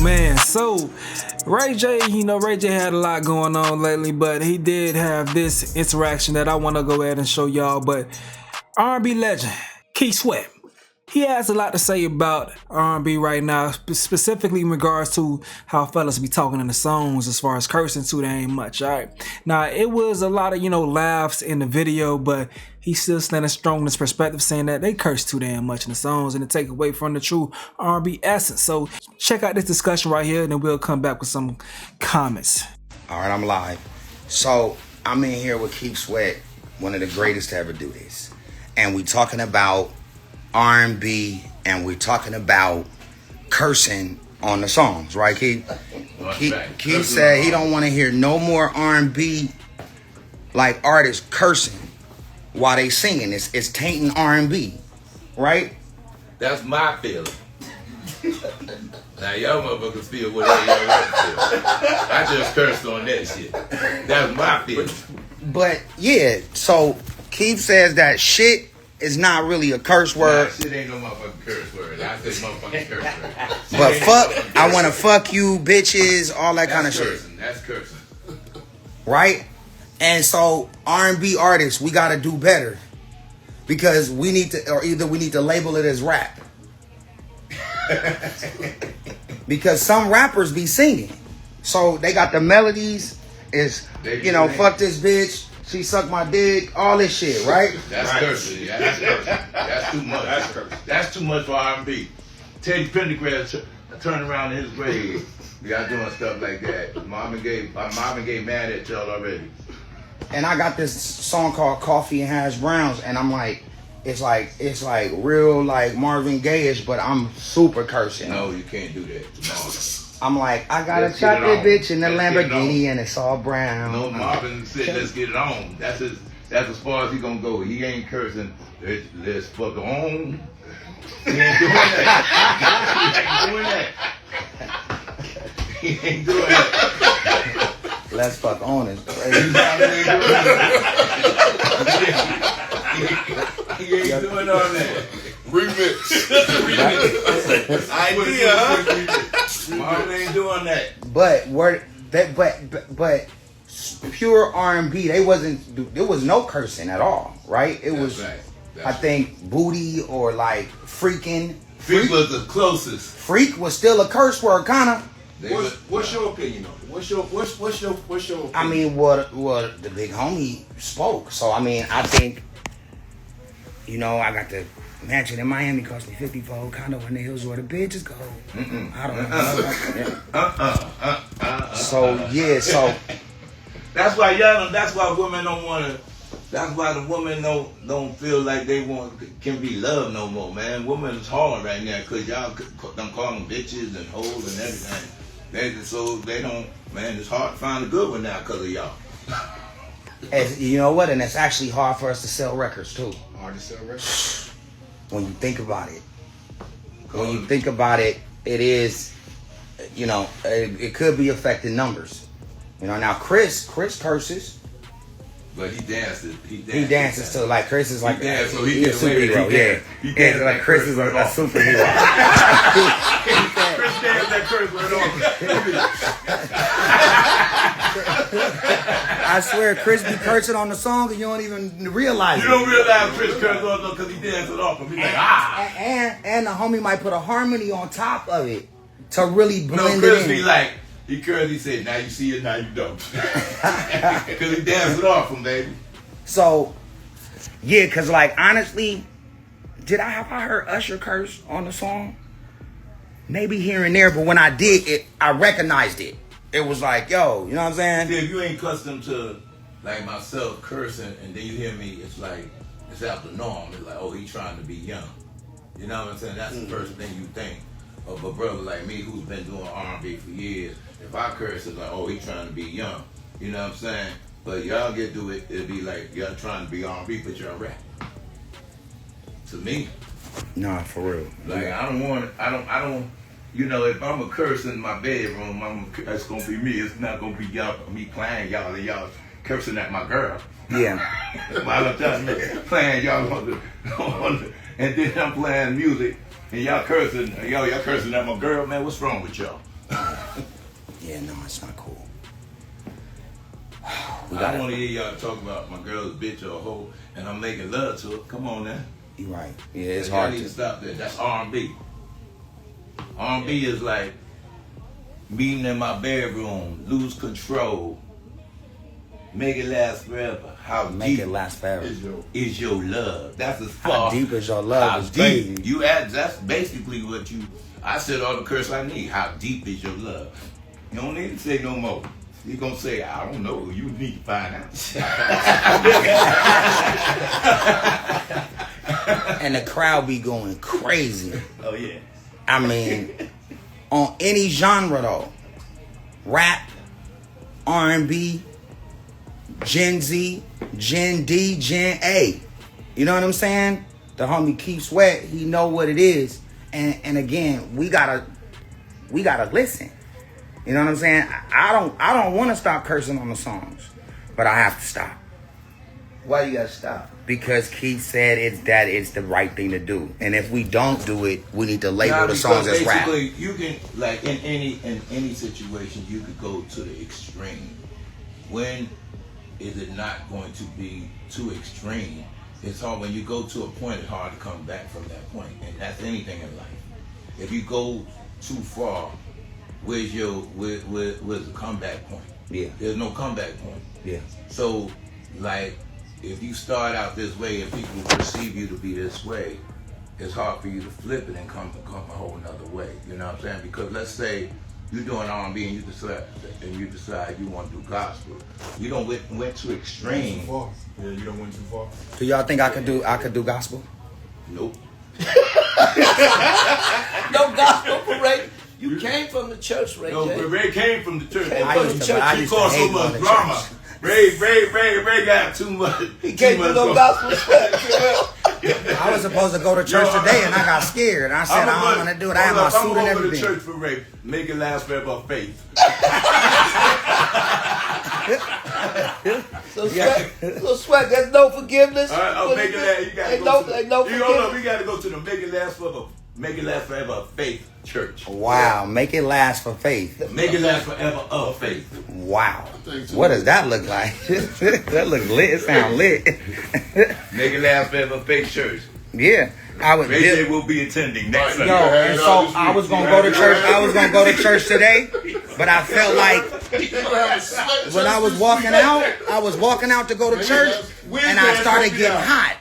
man, so Ray J, Ray J had a lot going on lately, but he did have this interaction that I want to go ahead and show y'all. But R&B legend Keith Sweat, he has a lot to say about R&B right now, specifically in regards to how fellas be talking in the songs as far as cursing too. There ain't much, alright? Now, it was a lot of, laughs in the video, but he's still standing strong in his perspective, saying that they curse too damn much in the songs and to take away from the true R&B essence. So check out this discussion right here, and then we'll come back with some comments. Alright, I'm live. So, I'm in here with Keith Sweat, one of the greatest to ever do this. And we talking about R&B, and we're talking about cursing on the songs, right, Keith? Keith said he don't want to hear no more R&B like artists cursing while they singing. It's tainting R&B, right? That's my feeling. Now y'all motherfuckers feel whatever y'all want to feel. I just cursed on that shit. That's my feeling. But yeah, so Keith says that shit is not really a curse word. Nah, shit ain't no motherfucking curse word. I say motherfucking curse word. But fuck, I want to fuck you, bitches, all that kind of shit. That's cursing. Right? And so R&B artists, we got to do better. Because we need to, or either we need to label it as rap. Because some rappers be singing. So they got the melodies, is, fuck this bitch, she sucked my dick, all this shit, right? That's cursing. Yeah, that's cursing. That's too much. That's cursing. That's too much for R&B. Teddy Pendergrass turned around in his grave. Y'all doing stuff like that. Marvin Gaye mad at y'all already. And I got this song called Coffee and Hash Browns, and I'm like, it's like real like Marvin Gaye-ish, but I'm super cursing. No, you can't do that to Marvin. I'm like, I got a chocolate bitch in the Lamborghini and it's all brown. No, Marvin said, let's get it on. That's as far as he gonna go. He ain't cursing, let's fuck on. He ain't doing that. He ain't doing that. Let's fuck on is crazy. He ain't doing all that. Remix. Idea, huh? Marvin ain't doing that. But pure R&B, there was no cursing at all, right? It was, right. I think, booty or like freaking. Freak was the closest. Freak was still a curse word, kinda. What's your opinion on it? What's your opinion? I mean, what the big homie spoke. So I mean, I think, I got the mansion in Miami, cost me $50,000, condo in the hills where the bitches go. I don't know. So yeah, so that's why women don't want to. That's why the women don't feel like they can be loved no more, man. Women is hard right now because y'all don't call them bitches and hoes and everything. So they don't, man. It's hard to find a good one now because of y'all. And you know what? And it's actually hard for us to sell records too. Hard to sell records. When you think about it. It is, it could be affecting numbers. Now Chris curses. But he dances. He dances too. Like Chris is like he a superhero. He dances like Chris is a superhero. Chris dances that curse word on. I swear, Chris be cursing on the song and you don't even realize it. You don't realize Chris curses on because he dances off him. He's like, And the homie might put a harmony on top of it to really blend Chris it in. Be like, he said, now you see it, now you don't. Because he danced it off him, baby. So, yeah, because like, honestly, have I heard Usher curse on the song? Maybe here and there, but when I did it, I recognized it. It was like, yo, you know what I'm saying? See, if you ain't accustomed to, like myself, cursing, and then you hear me, it's like, it's out the norm. It's like, oh, he's trying to be young. You know what I'm saying? That's the first thing you think of a brother like me who's been doing R&B for years. If I curse, it's like, oh, he's trying to be young. You know what I'm saying? But y'all get to it, it'll be like, y'all trying to be R&B, but y'all rap. To me. Nah, for real. Like, I don't, if I'm a curse in my bedroom, that's gonna be me. It's not gonna be y'all, me playing y'all, and y'all cursing at my girl. Yeah. While I'm playing y'all and then I'm playing music, and y'all cursing at my girl, man, what's wrong with y'all? Yeah, no, it's not cool. I don't want to hear y'all talk about my girl's bitch or a hoe, and I'm making love to her. Come on now. You right. Yeah, it's Y'all hard need to to stop that. That's R&B. R&B is like meeting in my bedroom, lose control, make it last forever. How make deep it last forever. is your love? That's as How far. deep is your love? How Is deep crazy. you add? That's basically what you. I said all the curse I need. How deep is your love? You don't need to say no more. You gonna say I don't know. You need to find out. And the crowd be going crazy. Oh yeah. I mean, on any genre though, rap, R&B, Gen Z, Gen D, Gen A. You know what I'm saying? The homie Keith Sweat, he know what it is, and again, we gotta listen. You know what I'm saying? I don't want to stop cursing on the songs, but I have to stop. Why you gotta stop? Because Keith said it's the right thing to do, and if we don't do it, we need to label the songs as rap. Basically, you can like in any situation, you could go to the extreme. When is it not going to be too extreme? It's hard when you go to a point. It's hard to come back from that point, and that's anything in life. If you go too far, where's the comeback point? Yeah. There's no comeback point. Yeah. So, like, if you start out this way and people perceive you to be this way, it's hard for you to flip it and come a whole nother way. You know what I'm saying? Because let's say you're doing R&B and you decide you want to do gospel. You don't went too extreme. Yeah, you don't went too far. Do y'all think I could do gospel? Nope. No gospel for Ray. You came from the church, Ray No, J. but Ray came from the church. I used to He caused so hate going much to drama. church. Ray got too much. He can't do no gospel sweat. I was supposed to go to church today, and I got scared. I said, I don't want to do it. I had my suit and I'm over to everything. church for Ray. Make it last forever of faith. So sweat, there's no forgiveness. All right, I'll make it last. You gotta Ain't go no, to the, ain't no you know, forgiveness. we gotta go to the Make It Last Forever of Faith Church. Wow, make it last for faith. Make it last forever of faith. Wow. What does that look like? That look lit. It sound lit. Make it last forever of Faith Church. Yeah. I would Ray J will be attending next Yo, Sunday. and so I was gonna go to church. I was gonna go to church today, but I felt like when I was walking out to go to church, and I started getting hot.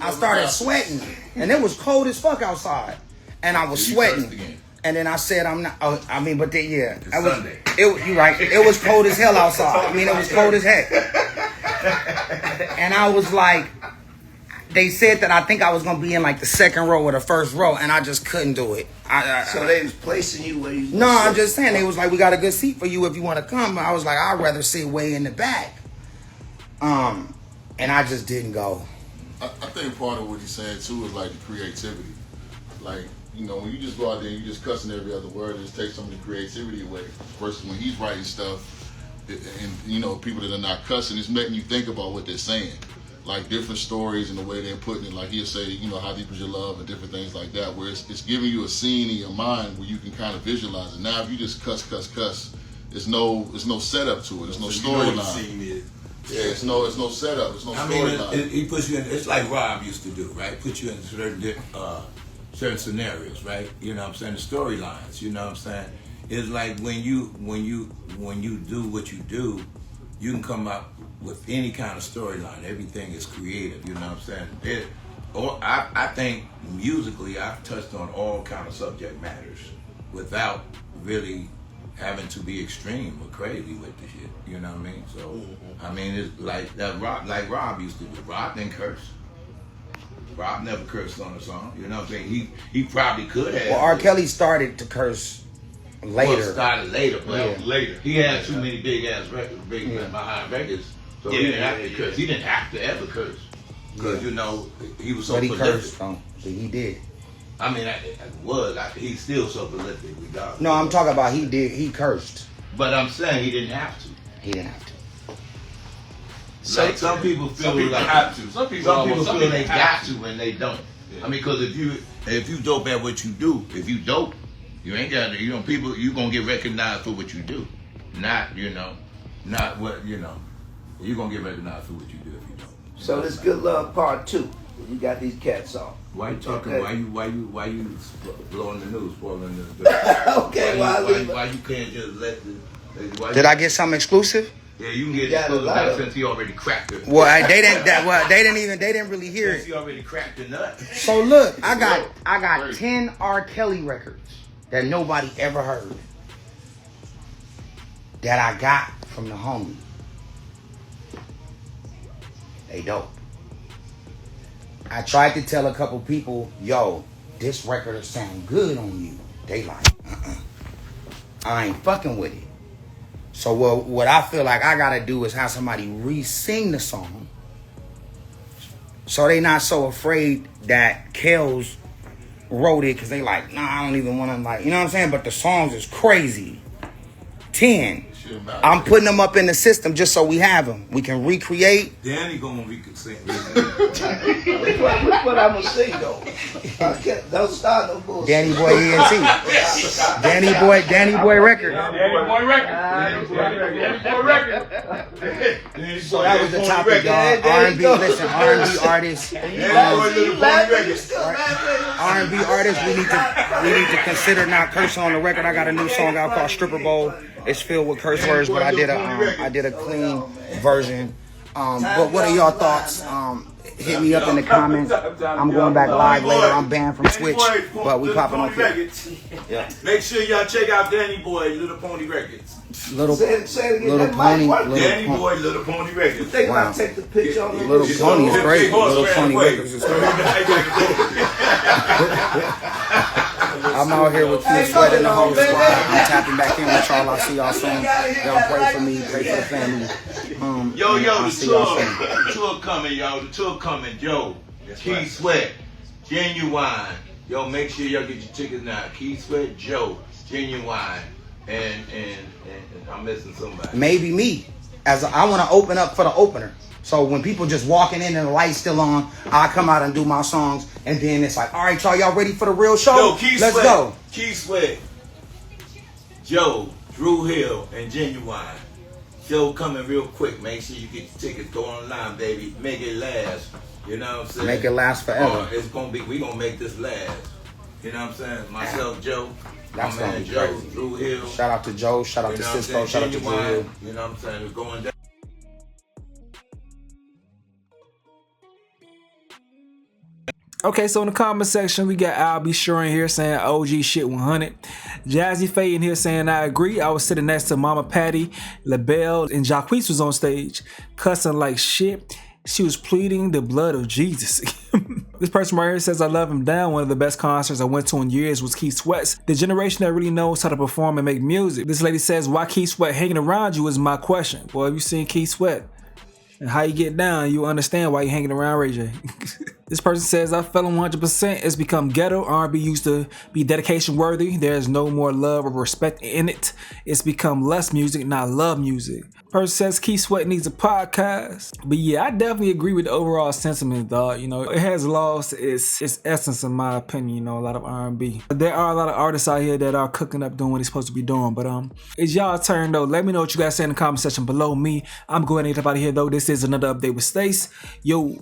I started sweating, and it was cold as fuck outside, and I was sweating. And then I said, I'm not. Oh, I mean, but then, yeah, I was. Sunday. You right. It was cold as hell outside. I mean, it was cold as heck. And I was like, they said that I think I was gonna be in like the second row or the first row, and I just couldn't do it. So they was placing you where you. No, I'm just saying they was like, we got a good seat for you if you want to come. I was like, I'd rather sit way in the back. And I just didn't go. I think part of what he's saying too is like the creativity. Like, you know, when you just go out there and you just cussing every other word, it just takes some of the creativity away. Versus when he's writing stuff, and you know, people that are not cussing, it's making you think about what they're saying. Like different stories and the way they're putting it. Like he'll say, you know, how deep is your love and different things like that, where it's giving you a scene in your mind where you can kind of visualize it. Now if you just cuss, there's no setup to it. There's no storyline. Yeah, it's no setup. There's no storyline. He puts you in. It's like Rob used to do, right? Put you in certain scenarios, right? You know what I'm saying? The storylines. You know what I'm saying? It's like when you do what you do, you can come up with any kind of storyline. Everything is creative. You know what I'm saying? I think musically, I've touched on all kind of subject matters without really having to be extreme or crazy with the shit. You know what I mean? So, I mean, it's like that. Rob used to do. Rob didn't curse. Rob never cursed on a song. You know what I'm saying? He probably could have. Well, R. Kelly started to curse later. Well, started later, but Yeah. later. He had too many big ass records, behind records, so he didn't have to curse. He didn't have to ever curse because you know he was so But he prolific. cursed, though. So he did. I mean, he's still so prolific. Regardless. No, I'm talking about he did. He cursed. But I'm saying he didn't have to. He didn't have to. Like some people feel like have to. Some people feel they got to and they don't. I mean, because if you dope at what you do, if you dope, You ain't got to, people, you gonna get recognized for what you do. Not what, you're gonna get recognized for what you do if you don't. So this Good Love Part 2. You got these cats on. Why you talking? Okay. Why you blowing the news, spoiling the? Okay, why you can't just let the? Did I get something exclusive? Yeah, you can get got a lot exclusive of- since he already cracked it. Well, they didn't really hear Since it. he already cracked the nut. So look, I got 10 R. Kelly records that nobody ever heard that I got from the homie. They dope. I tried to tell a couple people, yo, this record will sound good on you. They like, I ain't fucking with it. So what I feel like I gotta do is have somebody re-sing the song, so they not so afraid that Kels wrote it, because they like, nah, I don't even want to, like, you know what I'm saying? But the songs is crazy. 10. I'm putting them up in the system just so we have them. We can recreate. Danny gonna sing. Look what I'm gonna sing though. Don't start no bullshit. Danny Boy ENT. Danny Boy record. So that was the topic, y'all. R&B, listen, R&B artists. R&B artists, we need to consider not cursing on the record. I got a new song out called Stripper Bowl. It's filled with curse words, but I did a clean version. But what are y'all thoughts? Hit me up in the comments. I'm going back live later. I'm banned from Twitch, but we popping on here. Yeah. Make sure y'all check out Danny Boy, Little Pony Records. Say it again. Little That Pony, might work. Danny Boy, Little Pony Records. Think Wow. about take the picture on the Little Pony is great. Little Pony records is great. I'm out here with Q Sweat and the whole squad. I'm tapping back in with y'all. I'll see y'all soon. Y'all pray for me, pray for the family. Yo, I'll the see y'all soon. tour coming, y'all. The tour coming, Joe. Key Sweat, Genuine. Yo, make sure y'all get your tickets now. Key Sweat, Joe, Genuine, and I'm missing somebody. Maybe me. I want to open up for the opener. So when people just walking in and the light's still on, I come out and do my songs, and then it's like, all right, y'all ready for the real show? Yo, Key Let's Sweat, go. Key Sweat, Joe, Drew Hill, and Genuine. Show coming real quick. Make sure you get your tickets. Go online, baby. Make it last. You know what I'm saying? Make it last forever. We gonna make this last. You know what I'm saying? Myself, Joe. That's my gonna man be Joe, crazy. Drew Hill. Shout out to Joe. Shout out You to know what I'm Cisco. saying? Shout out to Drew Genuine. Hill. You know what I'm saying? It's going down. Okay, so in the comment section, we got I'll Be Sure in here saying OG shit 100. Jazzy Faye in here saying I agree. I was sitting next to Mama Patty, LaBelle, and Jacquees was on stage cussing like shit. She was pleading the blood of Jesus. This person right here says I love him down. One of the best concerts I went to in years was Keith Sweat's. The generation that really knows how to perform and make music. This lady says why Keith Sweat hanging around you is my question. Well, have you seen Keith Sweat and how you get down, you understand why you hanging around Ray J. This person says I fell on 100%. It's become ghetto. R&B used to be dedication worthy. There's no more love or respect in it. It's become less music, not love music. Person says Keith Sweat needs a podcast. But yeah, I definitely agree with the overall sentiment, dog. You know, it has lost its essence in my opinion, you know, a lot of R&B. There are a lot of artists out here that are cooking up doing what they're supposed to be doing. But it's y'all turn though. Let me know what you guys say in the comment section below me. I'm going to get up out of here though. This is another update with Stace. Yo.